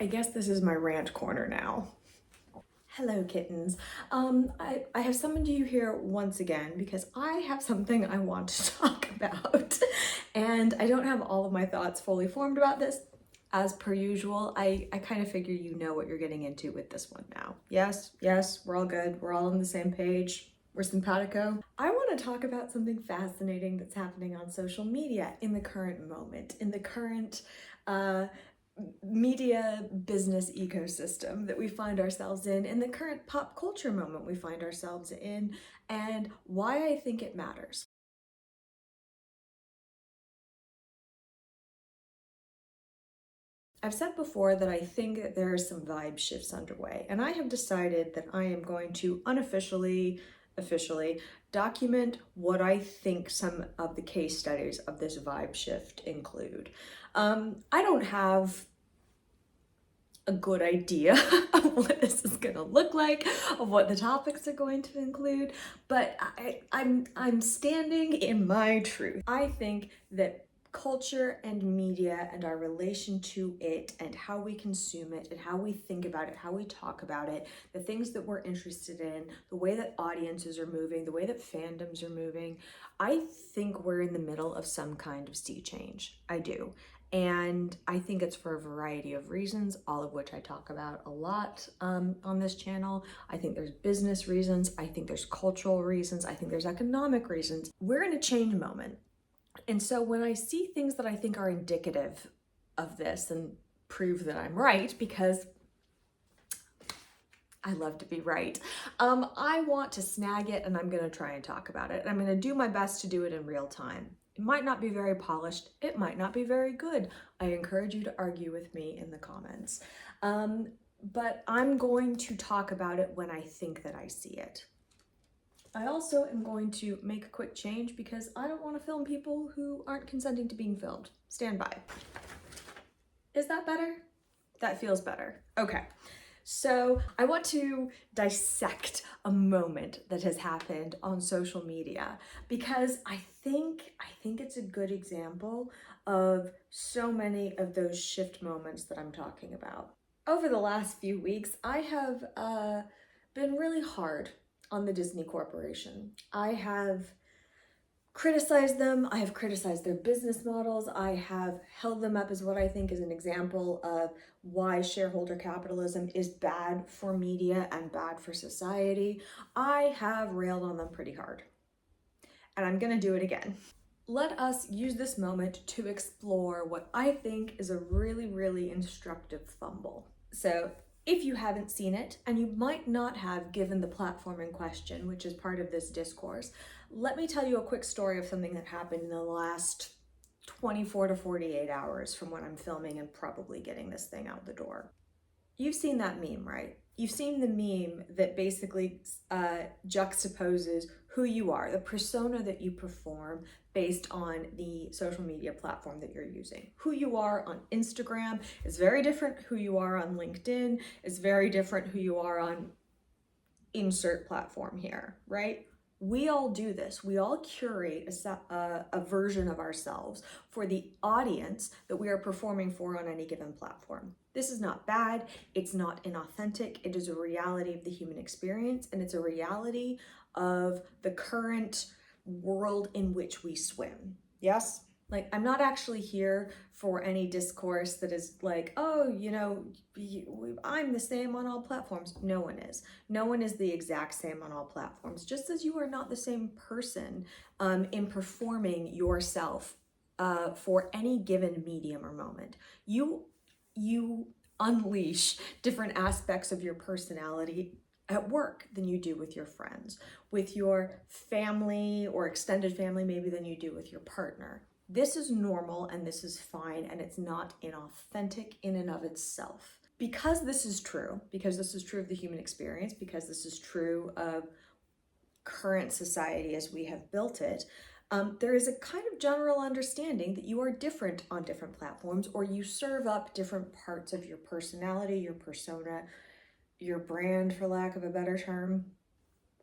I guess this is my rant corner now. Hello, kittens. I have summoned you here once again because I have something I want to talk about. And I don't have all of my thoughts fully formed about this. As per usual, I kind of figure you know what you're getting into with this one now. Yes, we're all good. We're all on the same page. We're simpatico. I want to talk about something fascinating that's happening on social media in the current moment, in the current media business ecosystem that we find ourselves in the current pop culture moment we find ourselves in, and why I think it matters. I've said before that I think that there are some vibe shifts underway, and I have decided that I am going to officially document what I think some of the case studies of this vibe shift include. I don't have a good idea of what this is going to look like, of what the topics are going to include, but I'm standing in my truth. I think that culture and media and our relation to it and how we consume it and how we think about it, how we talk about it, the things that we're interested in, the way that audiences are moving, the way that fandoms are moving, I think we're in the middle of some kind of sea change. I do. And I think it's for a variety of reasons, all of which I talk about a lot on this channel. I think there's business reasons. I think there's cultural reasons. I think there's economic reasons. We're in a change moment. And so when I see things that I think are indicative of this and prove that I'm right, because I love to be right, I want to snag it and I'm going to try and talk about it. And I'm going to do my best to do it in real time. It might not be very polished. It might not be very good. I encourage you to argue with me in the comments. But I'm going to talk about it when I think that I see it. I also am going to make a quick change because I don't want to film people who aren't consenting to being filmed. Stand by. Is that better? That feels better. Okay. So I want to dissect a moment that has happened on social media because I think it's a good example of so many of those shift moments that I'm talking about. Over the last few weeks, I have been really hard on the Disney Corporation. I have criticized them. I have criticized their business models. I have held them up as what I think is an example of why shareholder capitalism is bad for media and bad for society. I have railed on them pretty hard. And I'm gonna do it again. Let us use this moment to explore what I think is a really instructive fumble. So if you haven't seen it, and you might not have given the platform in question, which is part of this discourse, let me tell you a quick story of something that happened in the last 24 to 48 hours from when I'm filming and probably getting this thing out the door. You've seen that meme, right? You've seen the meme that basically juxtaposes who you are, the persona that you perform based on the social media platform that you're using. Who you are on Instagram is very different who you are on LinkedIn, is very different who you are on insert platform here, right? We all do this. We all curate a version of ourselves for the audience that we are performing for on any given platform. This is not bad. It's not inauthentic. It is a reality of the human experience, and it's a reality of the current world in which we swim. Yes? Like, I'm not actually here for any discourse that is like, oh, I'm the same on all platforms. No one is. No one is the exact same on all platforms, just as you are not the same person in performing yourself for any given medium or moment. You unleash different aspects of your personality at work than you do with your friends, with your family or extended family maybe than you do with your partner. This is normal and this is fine, and it's not inauthentic in and of itself. Because this is true of the human experience, because this is true of current society as we have built it, there is a kind of general understanding that you are different on different platforms, or you serve up different parts of your personality, your persona, your brand, for lack of a better term,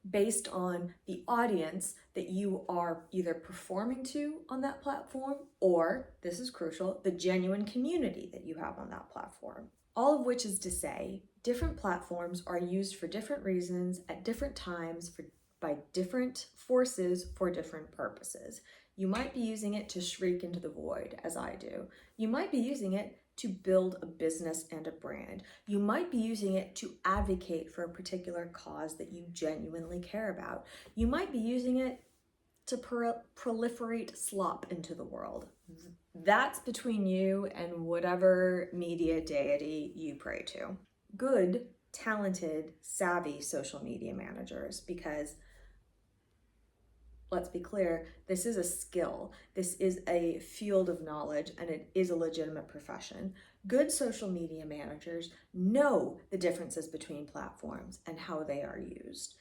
based on the audience that you are either performing to on that platform, or, this is crucial, the genuine community that you have on that platform. All of which is to say, different platforms are used for different reasons at different times by different forces for different purposes. You might be using it to shriek into the void, as I do. You might be using it to build a business and a brand. You might be using it to advocate for a particular cause that you genuinely care about. You might be using it to proliferate slop into the world. That's between you and whatever media deity you pray to. Good, talented, savvy social media managers, because let's be clear, this is a skill, this is a field of knowledge, and it is a legitimate profession. Good social media managers know the differences between platforms and how they are used.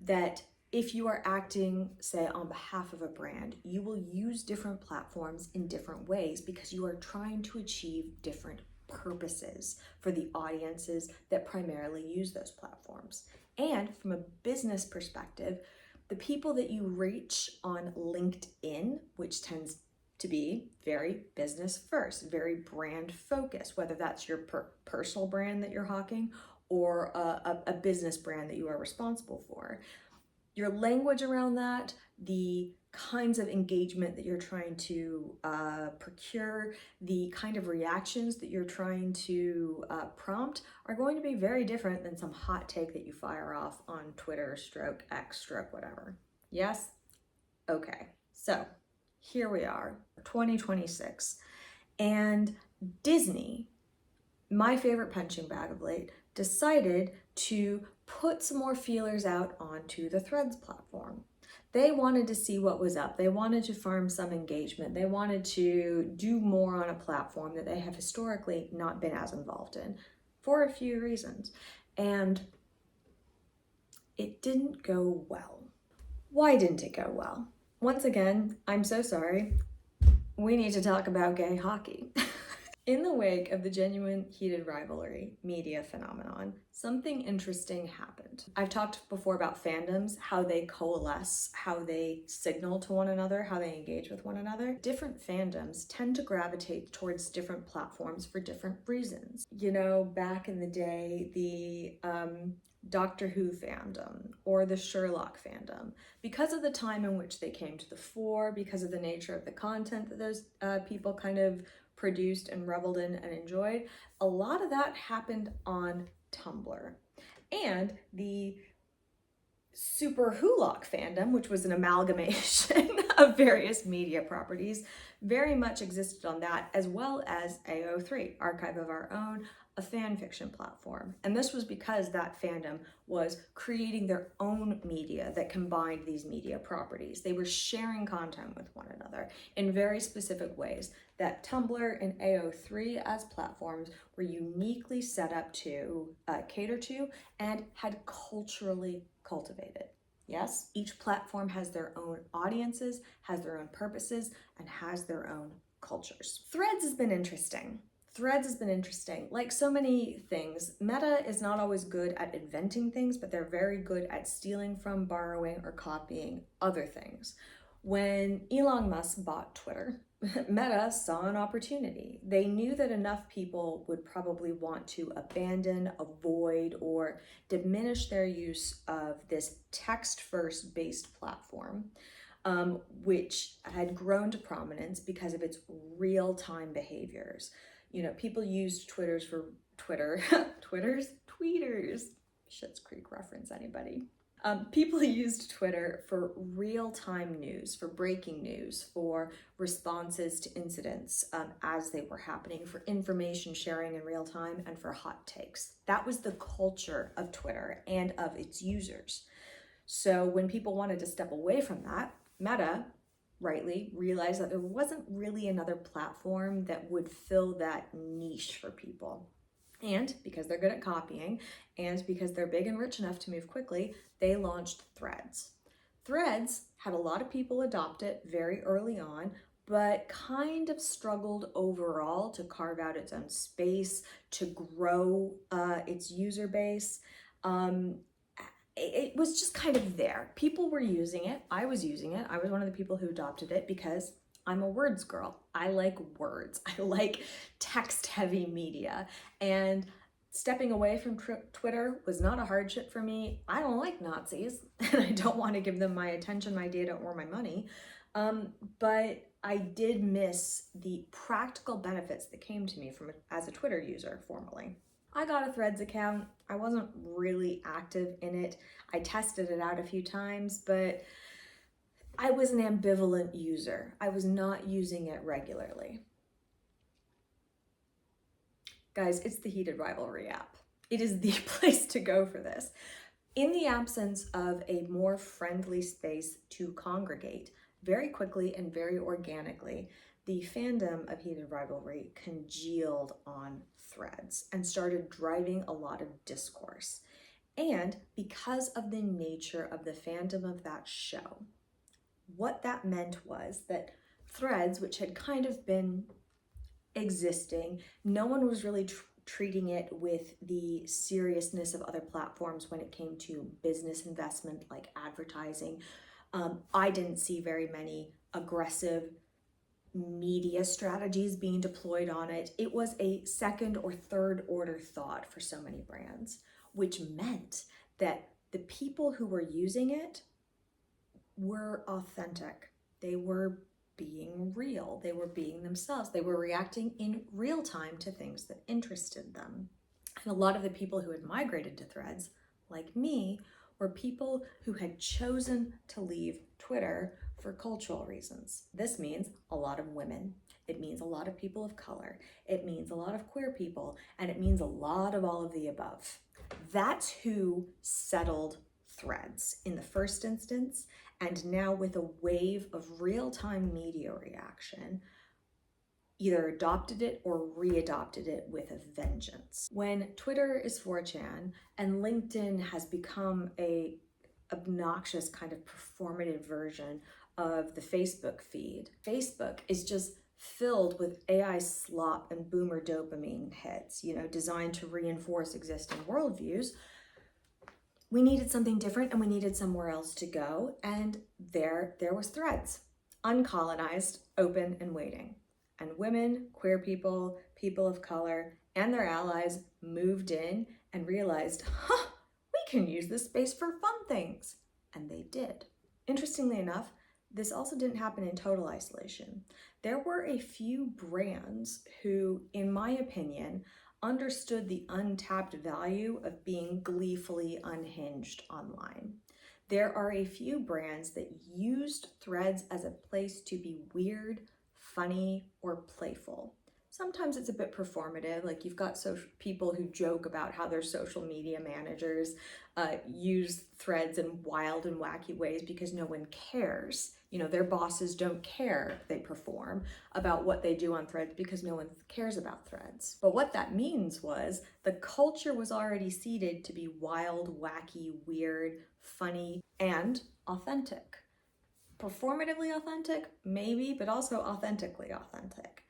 That if you are acting, say, on behalf of a brand, you will use different platforms in different ways because you are trying to achieve different purposes for the audiences that primarily use those platforms. And from a business perspective, the people that you reach on LinkedIn, which tends to be very business first, very brand focused, whether that's your personal brand that you're hawking or a business brand that you are responsible for. Your language around that, the kinds of engagement that you're trying to procure, the kind of reactions that you're trying to prompt are going to be very different than some hot take that you fire off on Twitter, stroke X, stroke whatever. Yes? Okay. So here we are, 2026. And Disney, my favorite punching bag of late, decided to put some more feelers out onto the Threads platform. They wanted to see what was up. They wanted to farm some engagement. They wanted to do more on a platform that they have historically not been as involved in for a few reasons. And it didn't go well. Why didn't it go well? Once again, I'm so sorry. We need to talk about gay hockey. In the wake of the genuine heated rivalry media phenomenon, something interesting happened. I've talked before about fandoms, how they coalesce, how they signal to one another, how they engage with one another. Different fandoms tend to gravitate towards different platforms for different reasons. You know, back in the day, the Doctor Who fandom or the Sherlock fandom, because of the time in which they came to the fore, because of the nature of the content that those people kind of produced and reveled in and enjoyed, a lot of that happened on Tumblr. And the Super Wholock fandom, which was an amalgamation of various media properties, very much existed on that, as well as AO3, Archive of Our Own, a fan fiction platform. And this was because that fandom was creating their own media that combined these media properties. They were sharing content with one another in very specific ways that Tumblr and AO3 as platforms were uniquely set up to cater to and had culturally cultivated. Yes, each platform has their own audiences, has their own purposes, and has their own cultures. Threads has been interesting. Like so many things, Meta is not always good at inventing things, but they're very good at stealing from, borrowing, or copying other things. When Elon Musk bought Twitter, Meta saw an opportunity. They knew that enough people would probably want to abandon, avoid, or diminish their use of this text-first based platform, which had grown to prominence because of its real-time behaviors. You know, people used tweeters, Schitt's Creek reference, anybody? People used Twitter for real-time news, for breaking news, for responses to incidents as they were happening, for information sharing in real time, and for hot takes. That was the culture of Twitter and of its users. So when people wanted to step away from that, Meta rightly realized that there wasn't really another platform that would fill that niche for people. And because they're good at copying, and because they're big and rich enough to move quickly, they launched Threads. Threads had a lot of people adopt it very early on, but kind of struggled overall to carve out its own space, to grow its user base. It was just kind of there. People were using it. I was using it. I was one of the people who adopted it because I'm a words girl. I like words. I like text-heavy media. And Stepping away from Twitter was not a hardship for me. I don't like Nazis, and I don't want to give them my attention, my data, or my money. But I did miss the practical benefits that came to me as a Twitter user formerly. I got a Threads account. I wasn't really active in it. I tested it out a few times, but I was an ambivalent user. I was not using it regularly. Guys, it's the Heated Rivalry app. It is the place to go for this. In the absence of a more friendly space to congregate, very quickly and very organically, the fandom of Heated Rivalry congealed on Threads and started driving a lot of discourse. And because of the nature of the fandom of that show, what that meant was that Threads, which had kind of been existing, no one was really treating it with the seriousness of other platforms when it came to business investment like advertising. I didn't see very many aggressive media strategies being deployed on it. It was a second or third order thought for so many brands, which meant that the people who were using it were authentic. They were being real. They were being themselves. They were reacting in real time to things that interested them. And a lot of the people who had migrated to Threads, like me, were people who had chosen to leave Twitter for cultural reasons. This means a lot of women. It means a lot of people of color. It means a lot of queer people, and it means a lot of all of the above. That's who settled Threads in the first instance, and now with a wave of real-time media reaction, either adopted it or re-adopted it with a vengeance. When Twitter is 4chan and LinkedIn has become a obnoxious kind of performative version of the Facebook feed, Facebook is just filled with AI slop and boomer dopamine hits, designed to reinforce existing worldviews. We needed something different and we needed somewhere else to go. And there was Threads, uncolonized, open and waiting. And women, queer people, people of color, and their allies moved in and realized, we can use this space for fun things. And they did. Interestingly enough, this also didn't happen in total isolation. There were a few brands who, in my opinion, understood the untapped value of being gleefully unhinged online. There are a few brands that used Threads as a place to be weird, funny, or playful. Sometimes it's a bit performative, like you've got people who joke about how their social media managers use Threads in wild and wacky ways because no one cares. Their bosses don't care they perform about what they do on Threads because no one cares about Threads. But what that means was the culture was already seeded to be wild, wacky, weird, funny, and authentic. Performatively authentic, maybe, but also authentically authentic.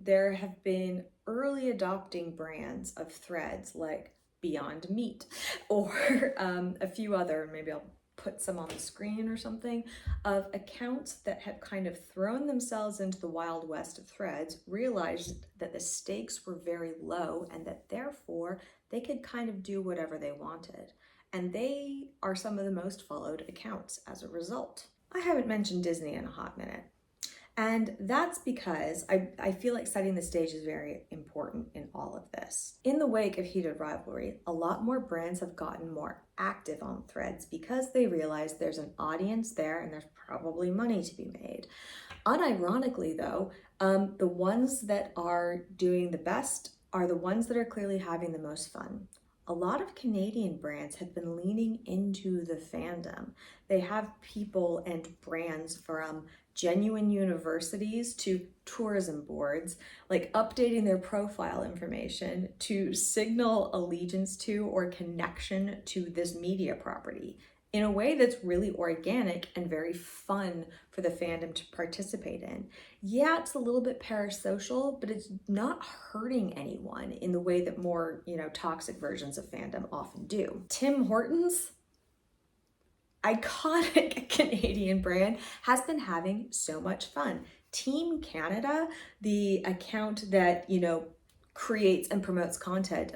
There have been early adopting brands of Threads like Beyond Meat or a few other, maybe I'll put some on the screen or something, of accounts that have kind of thrown themselves into the wild west of Threads, realized that the stakes were very low and that therefore they could kind of do whatever they wanted. And they are some of the most followed accounts as a result. I haven't mentioned Disney in a hot minute. And that's because I feel like setting the stage is very important in all of this. In the wake of Heated Rivalry, a lot more brands have gotten more active on Threads because they realize there's an audience there and there's probably money to be made. Unironically though, the ones that are doing the best are the ones that are clearly having the most fun. A lot of Canadian brands have been leaning into the fandom. They have people and brands from genuine universities to tourism boards, like updating their profile information to signal allegiance to or connection to this media property in a way that's really organic and very fun for the fandom to participate in. Yeah, it's a little bit parasocial, but it's not hurting anyone in the way that more, toxic versions of fandom often do. Tim Hortons, iconic Canadian brand, has been having so much fun. Team Canada, the account that, creates and promotes content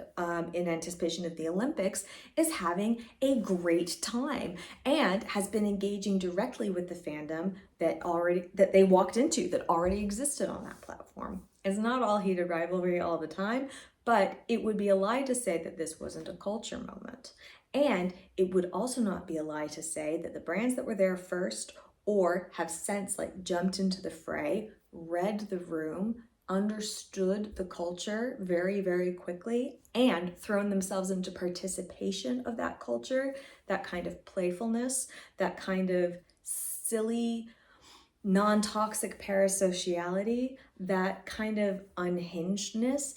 in anticipation of the Olympics is having a great time and has been engaging directly with the fandom that they walked into, that already existed on that platform. It's not all heated rivalry all the time, but it would be a lie to say that this wasn't a culture moment. And it would also not be a lie to say that the brands that were there first or have since jumped into the fray, read the room, understood the culture very, very quickly, and thrown themselves into participation of that culture, that kind of playfulness, that kind of silly, non-toxic parasociality, that kind of unhingedness,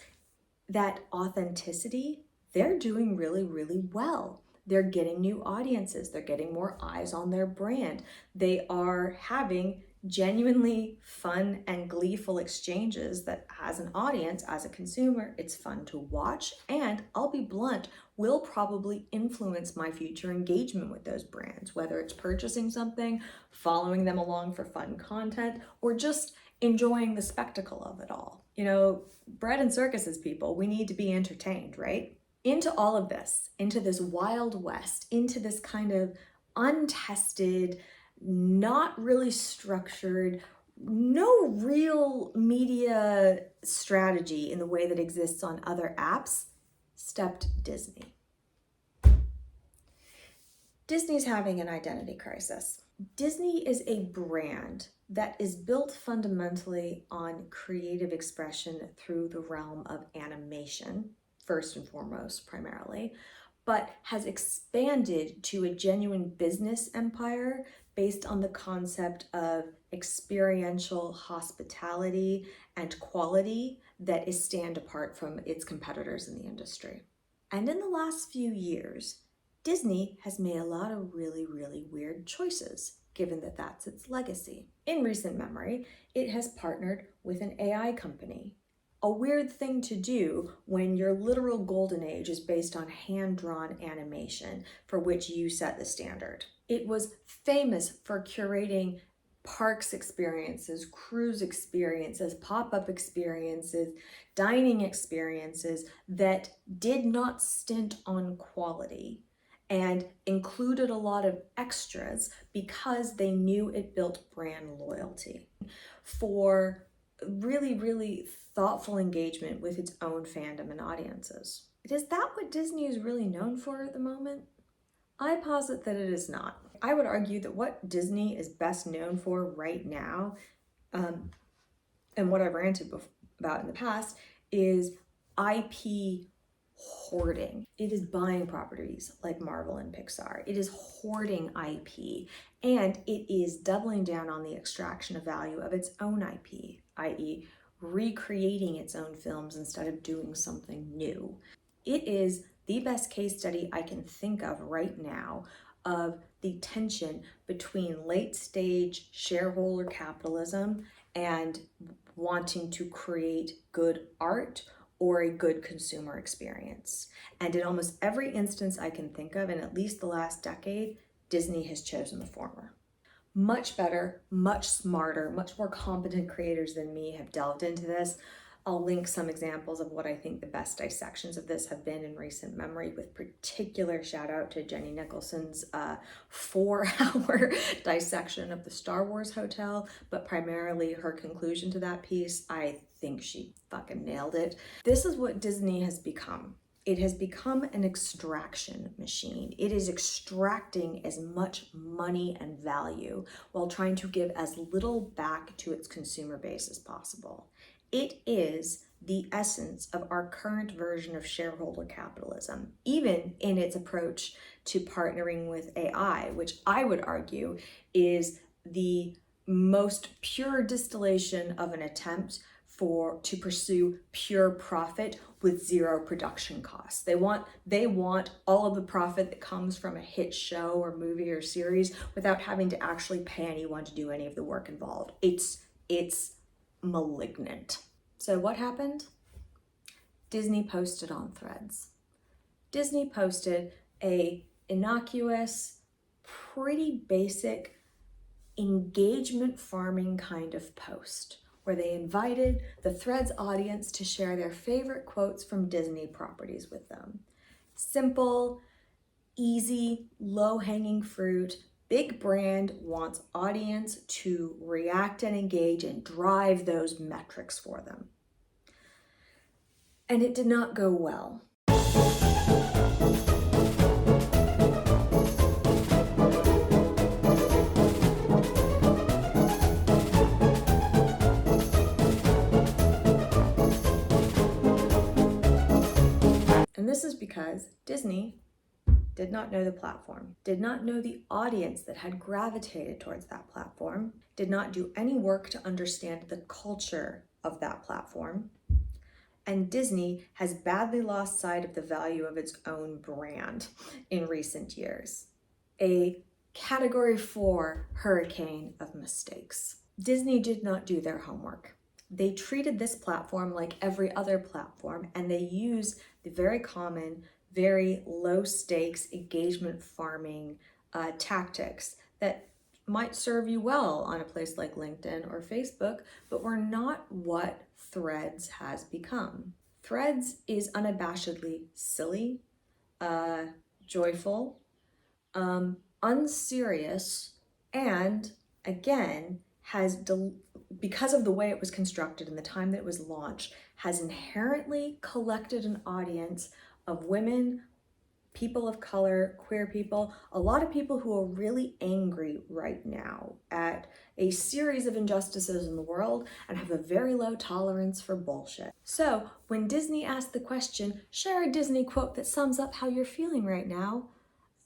that authenticity. They're doing really, really well. They're getting new audiences. They're getting more eyes on their brand. They are having genuinely fun and gleeful exchanges that as an audience, as a consumer, it's fun to watch. And I'll be blunt, will probably influence my future engagement with those brands, whether it's purchasing something, following them along for fun content, or just enjoying the spectacle of it all. You know, bread and circuses, people, we need to be entertained, right? Into all of this, into this wild west, into this kind of untested, not really structured, no real media strategy in the way that exists on other apps, stepped Disney. Disney's having an identity crisis. Disney is a brand that is built fundamentally on creative expression through the realm of animation, first and foremost, primarily, but has expanded to a genuine business empire based on the concept of experiential hospitality and quality that is stand apart from its competitors in the industry. And in the last few years, Disney has made a lot of really, really weird choices, given that that's its legacy. In recent memory, it has partnered with an AI company. A weird thing to do when your literal golden age is based on hand-drawn animation for which you set the standard. It was famous for curating parks experiences, cruise experiences, pop-up experiences, dining experiences that did not stint on quality and included a lot of extras because they knew it built brand loyalty for really, really thoughtful engagement with its own fandom and audiences. Is that what Disney is really known for at the moment? I posit that it is not. I would argue that what Disney is best known for right now, and what I've ranted about in the past, is IP hoarding. It is buying properties like Marvel and Pixar. It is hoarding IP, and it is doubling down on the extraction of value of its own IP, i.e., recreating its own films instead of doing something new. It is the best case study I can think of right now of the tension between late stage shareholder capitalism and wanting to create good art or a good consumer experience. And in almost every instance I can think of, in at least the last decade, Disney has chosen the former. Much better, much smarter, much more competent creators than me have delved into this. I'll link some examples of what I think the best dissections of this have been in recent memory, with particular shout out to Jenny Nicholson's 4-hour dissection of the Star Wars hotel, but primarily her conclusion to that piece. I think she fucking nailed it. This is what Disney has become. It has become an extraction machine. It is extracting as much money and value while trying to give as little back to its consumer base as possible. It is the essence of our current version of shareholder capitalism, even in its approach to partnering with AI, which I would argue is the most pure distillation of an attempt to pursue pure profit with zero production costs. They want all of the profit that comes from a hit show or movie or series without having to actually pay anyone to do any of the work involved. It's malignant. So what happened? Disney posted on Threads. Disney posted a innocuous, pretty basic engagement farming kind of post, where they invited the Threads audience to share their favorite quotes from Disney properties with them. Simple, easy, low-hanging fruit. Big brand wants audience to react and engage and drive those metrics for them. And it did not go well. And this is because Disney did not know the platform, did not know the audience that had gravitated towards that platform, did not do any work to understand the culture of that platform, and Disney has badly lost sight of the value of its own brand in recent years. A Category 4 hurricane of mistakes. Disney did not do their homework. They treated this platform like every other platform, and they use the very common, very low stakes engagement farming tactics that might serve you well on a place like LinkedIn or Facebook, but were not what Threads has become. Threads is unabashedly silly, joyful, unserious, and again, because of the way it was constructed and the time that it was launched, has inherently collected an audience of women, people of color, queer people, a lot of people who are really angry right now at a series of injustices in the world and have a very low tolerance for bullshit. So when Disney asked the question, share a Disney quote that sums up how you're feeling right now,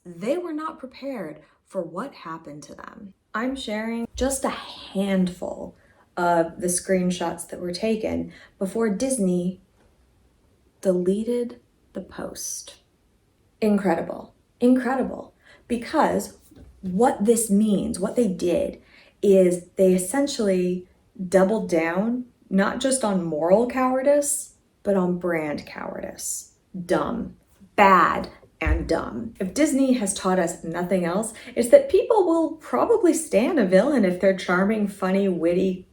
they were not prepared for what happened to them. I'm sharing just a handful of the screenshots that were taken before Disney deleted the post. Incredible, incredible. Because what this means, what they did, is they essentially doubled down not just on moral cowardice, but on brand cowardice. Dumb, bad, and dumb. If Disney has taught us nothing else, it's that people will probably stand a villain if they're charming, funny, witty,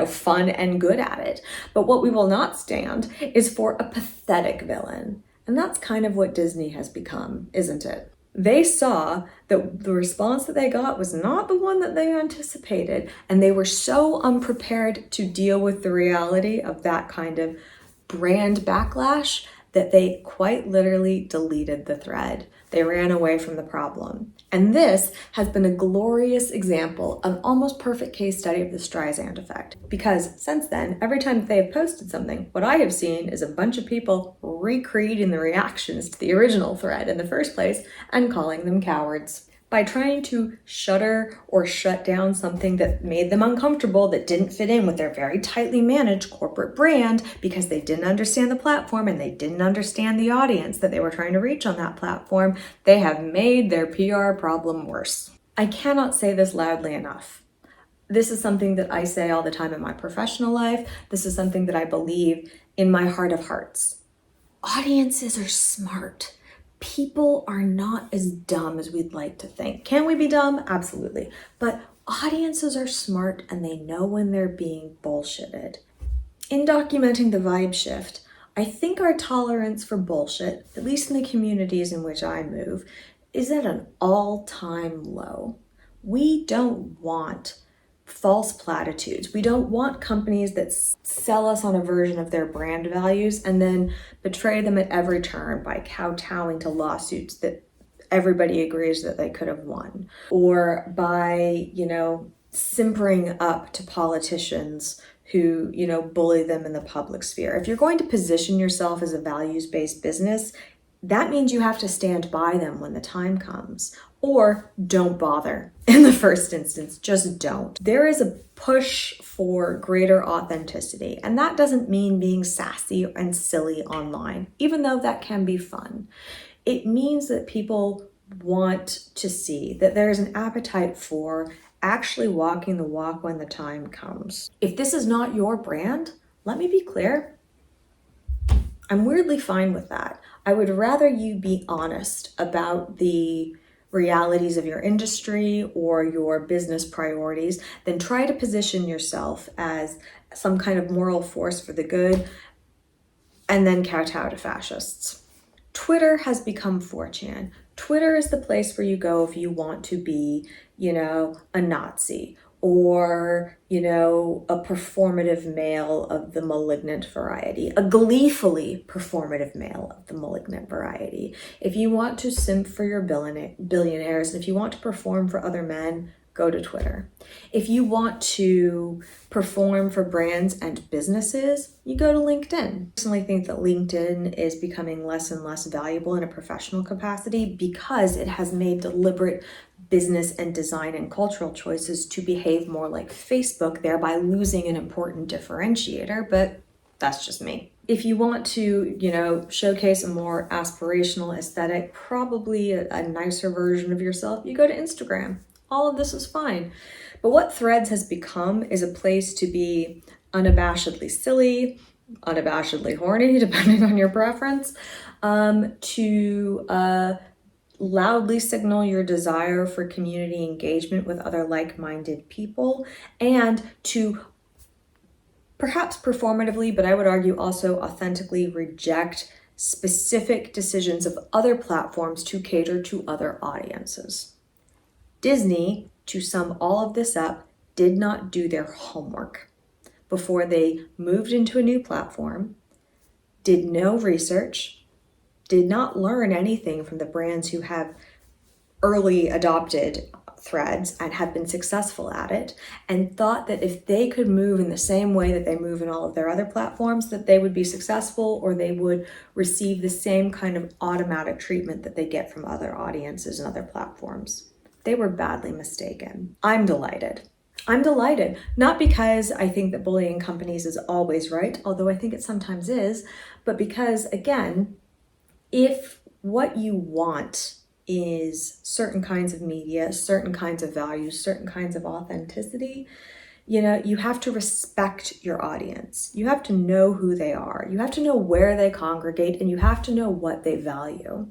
fun and good at it. But what we will not stand is for a pathetic villain. And that's kind of what Disney has become, isn't it? They saw that the response that they got was not the one that they anticipated, and they were so unprepared to deal with the reality of that kind of brand backlash that they quite literally deleted the thread. They ran away from the problem. And this has been a glorious example, an almost perfect case study of the Streisand effect. Because since then, every time that they have posted something, what I have seen is a bunch of people recreating the reactions to the original thread in the first place and calling them cowards. By trying to shutter or shut down something that made them uncomfortable, that didn't fit in with their very tightly managed corporate brand because they didn't understand the platform and they didn't understand the audience that they were trying to reach on that platform, they have made their PR problem worse. I cannot say this loudly enough. This is something that I say all the time in my professional life. This is something that I believe in my heart of hearts. Audiences are smart. People are not as dumb as we'd like to think. Can we be dumb? Absolutely. But audiences are smart and they know when they're being bullshitted. In documenting the vibe shift, I think our tolerance for bullshit, at least in the communities in which I move, is at an all-time low. We don't want false platitudes. We don't want companies that sell us on a version of their brand values and then betray them at every turn by kowtowing to lawsuits that everybody agrees that they could have won, or by, simpering up to politicians who, bully them in the public sphere. If you're going to position yourself as a values-based business, that means you have to stand by them when the time comes. Or don't bother in the first instance, just don't. There is a push for greater authenticity, and that doesn't mean being sassy and silly online, even though that can be fun. It means that people want to see that there is an appetite for actually walking the walk when the time comes. If this is not your brand, let me be clear, I'm weirdly fine with that. I would rather you be honest about the realities of your industry or your business priorities, then try to position yourself as some kind of moral force for the good, and then kowtow to fascists. Twitter has become 4chan. Twitter is the place where you go if you want to be, a Nazi or, a performative male of the malignant variety, a gleefully performative male of the malignant variety. If you want to simp for your billionaires, and if you want to perform for other men, go to Twitter. If you want to perform for brands and businesses, you go to LinkedIn. I personally think that LinkedIn is becoming less and less valuable in a professional capacity because it has made deliberate business and design and cultural choices to behave more like Facebook, thereby losing an important differentiator, but that's just me. If you want to, showcase a more aspirational aesthetic, probably a nicer version of yourself, you go to Instagram. All of this is fine. But what Threads has become is a place to be unabashedly silly, unabashedly horny, depending on your preference, to loudly signal your desire for community engagement with other like-minded people, and to perhaps performatively, but I would argue also authentically reject specific decisions of other platforms to cater to other audiences. Disney, to sum all of this up, did not do their homework before they moved into a new platform, did no research, did not learn anything from the brands who have early adopted Threads and have been successful at it, and thought that if they could move in the same way that they move in all of their other platforms, that they would be successful, or they would receive the same kind of automatic treatment that they get from other audiences and other platforms. They were badly mistaken. I'm delighted. I'm delighted, not because I think that bullying companies is always right, although I think it sometimes is, but because, again, if what you want is certain kinds of media, certain kinds of values, certain kinds of authenticity, you have to respect your audience. You have to know who they are. You have to know where they congregate, and you have to know what they value.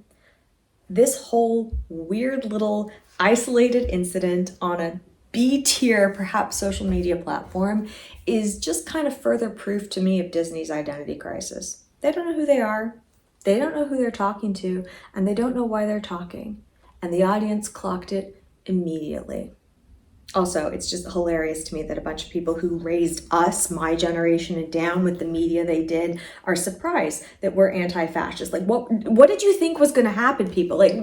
This whole weird little isolated incident on a B-tier, perhaps social media platform is just kind of further proof to me of Disney's identity crisis. They don't know who they are. They don't know who they're talking to, and they don't know why they're talking. And the audience clocked it immediately. Also, it's just hilarious to me that a bunch of people who raised us, my generation, and down with the media they did, are surprised that we're anti-fascist. Like, what did you think was going to happen, people? Like,